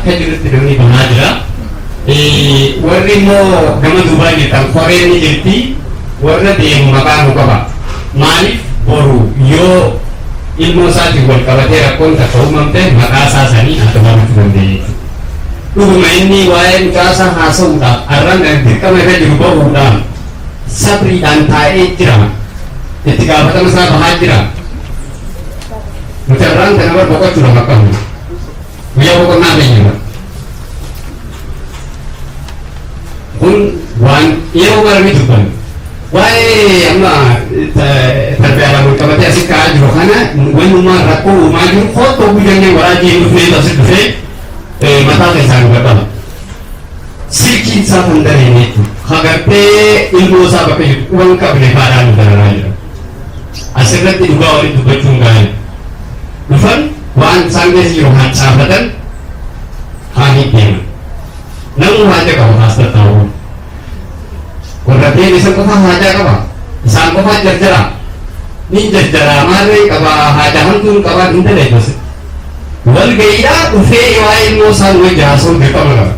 akka jirutti namni bahaa jira. Warri immoo gama duubaa jirtan koreen ni jirti. Warra deemu maqaa nu qaba. Maaliif boru yoo ilmoo isaatiin wal qabatee rakkoon takka uumamte maqaa isaa sanii akka baafachuu danda'e. Dhuguma inni waa'ee mucaa isaa haasa'uudhaaf arraan dirqama irra jiru bahuudhaan sabriidhaan taa'ee jira. Itti gaafatama isaa bahaa jira. Nuti arraan kana bar boqochuudhaaf akka humna. Guyyaa boqonnaa fayyada. Kun waan yeroo mara ni dubbannu. Waa'ee amma tarbiyaadhaan wal qabatee asii ka'aa jiru kana walumaa rakkoo uumaa jiru koottoo guyyannee waraajii dhufnee tasi dhufee mataa keessaa nu qaba. Silkiin isaa kan dareen jechuudha. Hagartee ilmoo isaa bakka jiru quban qabne faadhaan nu dararaa jira. Asirratti dhugaa waliin dubbachuun gaariidha. Dhufan waan isaan keessa jiru hacaafatan haa hiddeeman. Namni haaja qabu haas tattaa'uu. Warra deebisan qofa haajaa qaba. Isaan qofa jarjara. Ni jarjara maalii qaba haajaa hantuun qabaan hin daleekas. Wal ga'iidhaa dhufee waa'ee ilmoo isaan wajji haasa'uun dirqama qaba.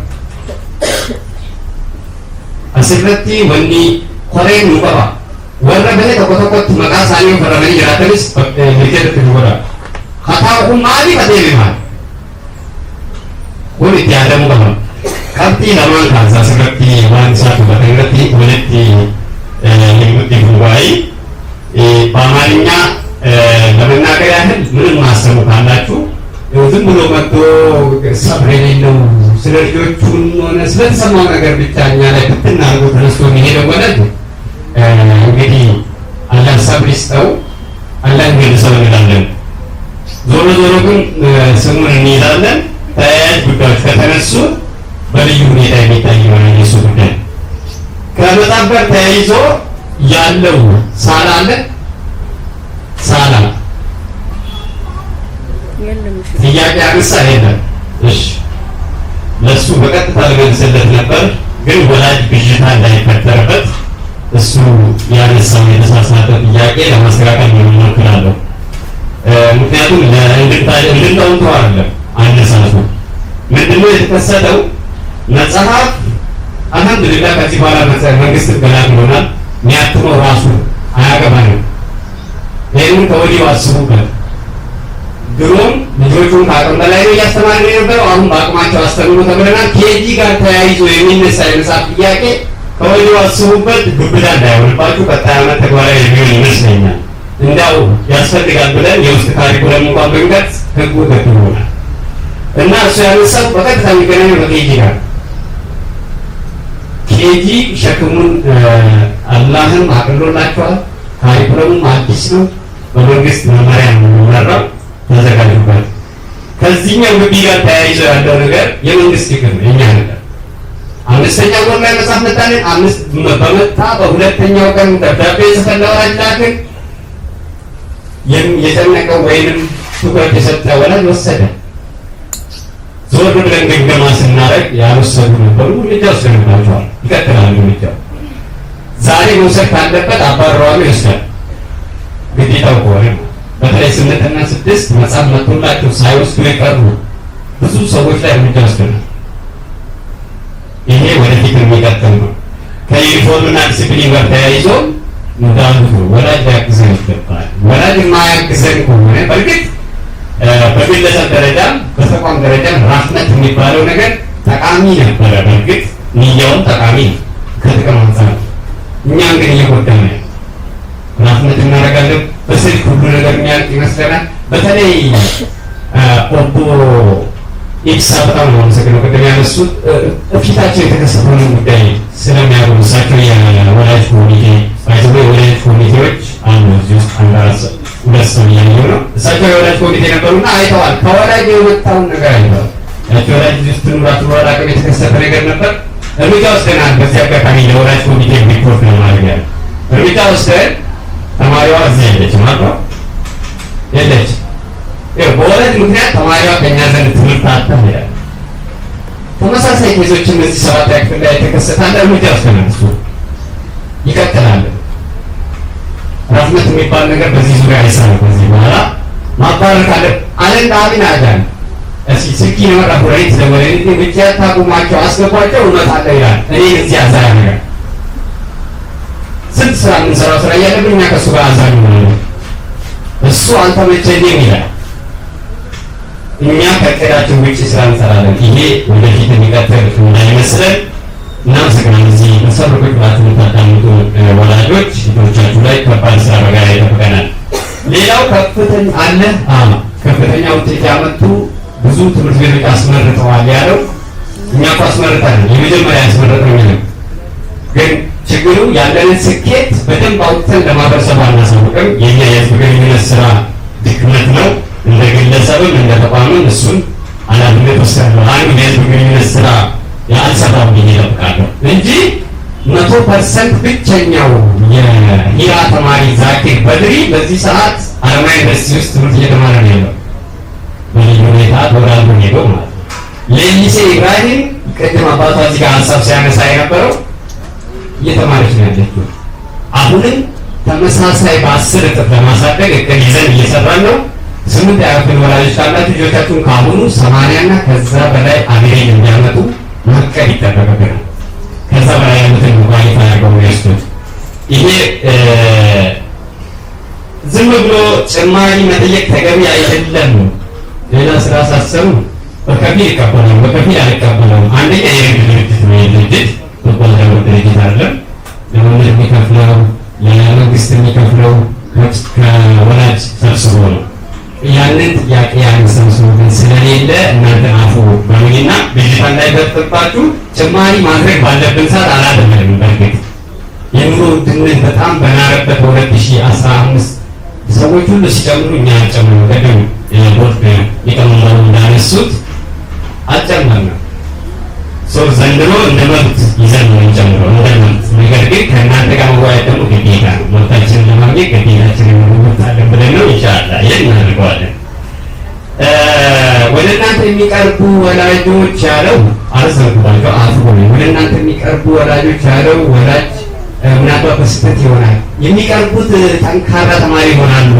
Asirratti wanni koreen nu qaba. Warra galee tokko tokkotti maqaa isaanii ofirramanii jiraatanis mirkeessatti nu godha. Haa ta'u kun maaliif adeeme maali? Kun itti yaadamuu qaba. Qabxii lamaan kaasa asirratti waan isaa dubbatan irratti walitti himutti bu'aayi በአማርኛ ለመናገር ያህል ምንም ማሰቡ ካላችሁ ዝም ብሎ መጥቶ ሰብር የሌለው ስለ ልጆቹን ሆነ ስለተሰማው ነገር ብቻ እኛ ላይ ብትናርጉ ተነስቶ የሚሄደው ወለድ እንግዲህ አላህ ሰብር ይስጠው፣ አላህ እንገልጸው እንላለን። ዞሮ ዞሮ ግን ስሙን እንይዛለን። ተያያዥ ጉዳዮች ከተነሱ በልዩ ሁኔታ የሚታይ ይሆናል። የሱ ጉዳይ ከመጽሐፍ ጋር ተያይዞ ያለው ሳላ አለ። ሳላ ጥያቄ አነሳ የለም። እሺ ለሱ በቀጥታ ልመልስለት ነበር፣ ግን ወላጅ ብዥታ እንዳይፈጠርበት እሱ ያነሳው የተሳሳተ ጥያቄ ለማስተካከል እሞክራለሁ። ምክንያቱም እንድንተውን ተው አይደለም አነሳሱ ምንድነው የተከሰተው? መጽሐፍ አልሐምዱሊላህ ከዚህ በኋላ መንግስት ገላግሎናል። የሚያትመው ራሱ አያገባንም። ይህንን ከወዲሁ አስቡበት። ድሮም ልጆቹን ከአቅም በላይ ነው እያስተማርን የነበረው። አሁን በአቅማቸው አስተምሩ ተብለናል። ኬጂ ጋር ተያይዞ የሚነሳ የመጽሐፍ ጥያቄ ከወዲሁ አስቡበት። ግብዳ እንዳይሆንባችሁ ቀጣይ ዓመት ተግባራዊ የሚሆን ይመስለኛል። እንዲያው ያስፈልጋል ብለን የውስጥ ካሪኩለም እንኳን ብንቀርጽ ህጉ ተክሎናል እና እሱ ያነሳው በቀጥታ የሚገናኘው ከኬጂ ጋር ኬጂ ሸክሙን አላህም አቅሎላቸዋል። ካሪኩለሙም አዲስ ነው። በመንግስት መመሪያ ነው የሚመራው። ተዘጋጁበት። ከዚህኛው ግቢ ጋር ተያይዞ ያለው ነገር የመንግስት ይቅር ነው፣ የኛ ነገር። አምስተኛ ወር ላይ መጽሐፍ መጣልን። በመጣ በሁለተኛው ቀን ደብዳቤ ጽፈን ለወላጅ ላክን። የጨነቀው ወይንም ትኩረት የሰጠ ወላጅ ወሰደ። ዞር ብለን ግምገማ ስናደርግ ያልወሰዱ ነበሩ። እርምጃ ወስደንባቸዋል። ይቀጥላል እርምጃው። ዛሬ መውሰድ ካለበት አባረዋሉ፣ ይወስዳል። ግዴታው ከሆነ በተለይ 8 እና 6 መጽሐፍ መጥቶላቸው ሳይወስዱ የቀሩ ብዙ ሰዎች ላይ እርምጃ ወስደናል። ይሄ ወደፊት የሚቀጥል ነው። ከዩኒፎርምና ዲሲፕሊን ጋር ተያይዞ እንዳሉት ወላጅ ሊያግዘን ይገባል። ወላጅ የማያግዘን ከሆነ በእርግጥ በግለሰብ ደረጃም በተቋም ደረጃም ራፍነት የሚባለው ነገር ጠቃሚ ነበረ። በእርግጥ ንያውም ጠቃሚ ነው ከጥቅም አንጻር። እኛም ግን እየጎዳን ነው። ራፍነት እናደርጋለን። በስልክ ሁሉ ነገር የሚያልቅ ይመስለናል። በተለይ ኦቦ ኢብሳ በጣም ነው አመሰግነው። ቅድም ያነሱት ፊታቸው የተከሰተውን ጉዳይ ስለሚያውቁ እሳቸው የወላጅ ኮሚቴ ባይዘው የወላጅ ኮሚቴዎች አሉ እዚህ ውስጥ አንዳራስ ሁለት ሰው እያየሁ ነው። እሳቸው የወላጅ ኮሚቴ ነበሩና አይተዋል። ከወላጅ የወጣውን ነገር አይተዋል። ያቸው ወላጅ ውስጥ ኑራችሁ ወላጅ የተከሰተ ነገር ነበር። እርምጃ ወስደናል። በዚህ አጋጣሚ ለወላጅ ኮሚቴ ሪፖርት ነው ማድረግ ያለ እርምጃ ወስደን ተማሪዋ እዚህ የለች ማለት ነው የለች። በወላጅ ምክንያት ተማሪዋ ከኛ ዘንድ ትምህርት አጣ ይላል። ተመሳሳይ ኬዞችን እዚህ 7 ክፍል ላይ የተከሰታለ እርምጃ ወስደናል። እሱ ይቀጥላል። ራፍነት የሚባል ነገር በዚህ ዙሪያ አይሰራም። ከዚህ በኋላ ማባረር ካለ አለን ዳሚና አዳን ስኪ ነው ራፖሬት ለወሬት ብቻ ታቁማቸው አስገባቸው እውነት አለ ይላል። እኔ እዚህ አዛኝ ነገር ስንት ስራ የምንሰራው ስራ እያለብን እኛ ከእሱ ጋር አዛኝ ነው። እሱ አልተመቸኝም ይላል። እኛ ከእቅዳችን ውጭ ስራ እንሰራለን። ይሄ ወደፊት የሚቀጥል እንዳይመስለን እናመሰግናለን። እዚህ መሰረቶች ብላችሁ የምታዳምጡ ወላጆች ልጆቻችሁ ላይ ከባድ ስራ በጋራ ይጠብቀናል። ሌላው ከፍተኛ አለ ከፍተኛ ውጤት ያመጡ ብዙ ትምህርት ቤቶች አስመርጠዋል ያለው እኛ እኮ አስመርጠናል። የመጀመሪያ ያስመረጠው ነው። ግን ችግሩ ያለንን ስኬት በደንብ አውጥተን ለማህበረሰቡ አናሳውቅም። የኛ የህዝብ ግንኙነት ስራ ድክመት ነው። እንደ ግለሰብም እንደ ተቋምም እሱን ኃላፊነት ወስዳለሁ። አንዱ የህዝብ ግንኙነት ስራ ያልሰራው ብዬ እጠብቃለሁ እንጂ 100% ብቸኛው የሂራ ተማሪ ዛኪር በድሪ በዚህ ሰዓት አለማያ ዩኒቨርሲቲ ውስጥ ትምህርት እየተማረ ነው ያለው። በልዩ ሁኔታ ተወዳድሮ ሄዶ ማለት ነው። ሌሊሴ ኢብራሂም ቅድም አባቷ እዚህ ጋር ሀሳብ ሲያነሳ የነበረው እየተማረች ነው ያለችው። አሁንም ተመሳሳይ በ10 እጥፍ ለማሳደግ እቅድ ይዘን እየሰራን ነው። 8 ያክል ወላጆች ካላችሁ ልጆቻችሁን ከአሁኑ 80 እና ከዛ በላይ አሜሪክ እንዲያመጡ ማቀድ ይጠበቅብናል። ከዛ በላይ ያሉትን ኳሊፋይ አድርገው የሚወስዱት ይሄ ዝም ብሎ ጭማሪ መጠየቅ ተገቢ አይደለም። ሌላ ስራ ሳሰሩ በከፊል ይቀበላሉ፣ በከፊል አልቀበለውም። አንደኛ የንግድ ድርጅት ነው። የድርጅት በቆላው ድርጅት አይደለም። ለመንግስት የሚከፍለው ለመንግስት የሚከፍለው ከወላጅ ሰብስቦ ነው። ያንን ጥያቄ ያነሳው ግን ስለሌለ እናንተ አፉ በሚና ብዥታ እንዳይፈጥርባችሁ ጭማሪ ማድረግ ባለብን ሰዓት አላደረግንም። በእርግጥ የኑሮ ውድነት በጣም በናረበት 2015 ሰዎች ሁሉ ሲጨምሩ እኛ አልጨምሩ። ቀደም ቦርድ ሊቀመንበሩ እንዳነሱት አልጨመርንም። ዘንድሮ እንደ መብት ይዘን ነው የምንጨምረው፣ እንደ መብት። ነገር ግን ከእናንተ ጋር መወያየት ደግሞ ግዴታ ነው። መብታችንን ለማግኘት ግዴታችንን መወጣት አለን ብለን ነው ኢንሻአላህ ይሄን እናደርገዋለን። ወደ እናንተ የሚቀርቡ ወላጆች ያለው አልዘንኩባቸው አፍሮ ነው። ወደ እናንተ የሚቀርቡ ወላጆች ያለው ወላጅ ምናልባት በስህተት ይሆናል። የሚቀርቡት ጠንካራ ተማሪ ይሆናሉ።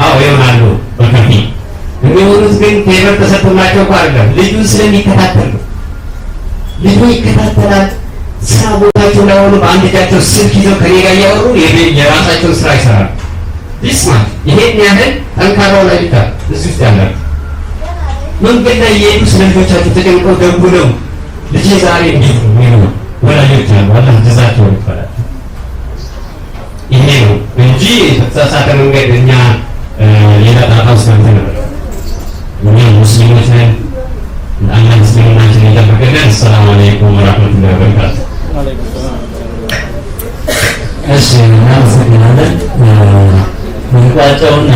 አዎ ይሆናሉ። በከፊል የሚሆኑት ግን ፌቨር ተሰጥቶላቸው እኮ አይደለም፣ ልጁን ስለሚከታተል ነው። ልጁ ይከታተላል። ስራ ቦታቸው ላይ ሆኖ በአንድ እጃቸው ስልክ ይዘው ከኔ ጋር እያወሩ የራሳቸውን ስራ ይሰራሉ። ቢስማ ይሄን ያህል ጠንካራ ወላጆች አሉ እዚህ ውስጥ ያላሉ። መንገድ ላይ እየሄዱ ስለ ልጆቻቸው ተጨንቀው ደውለው ልጄ ዛሬ እንዴት ነው የሚሉ ወላጆች አሉ። አላህ ጀዛቸው ይባላል። ይሄ ነው እንጂ በተሳሳተ መንገድ እኛ ሌላ ጣጣ ውስጥ ነበር። እኛ ሙስሊሞች ነን። አላህ ሙስሊሞችን ይጠብቅልን። ሰላም አለይኩም ወራህመቱላሂ ወበረካቱ። እሺ እናመሰግናለን። እንቋጨውና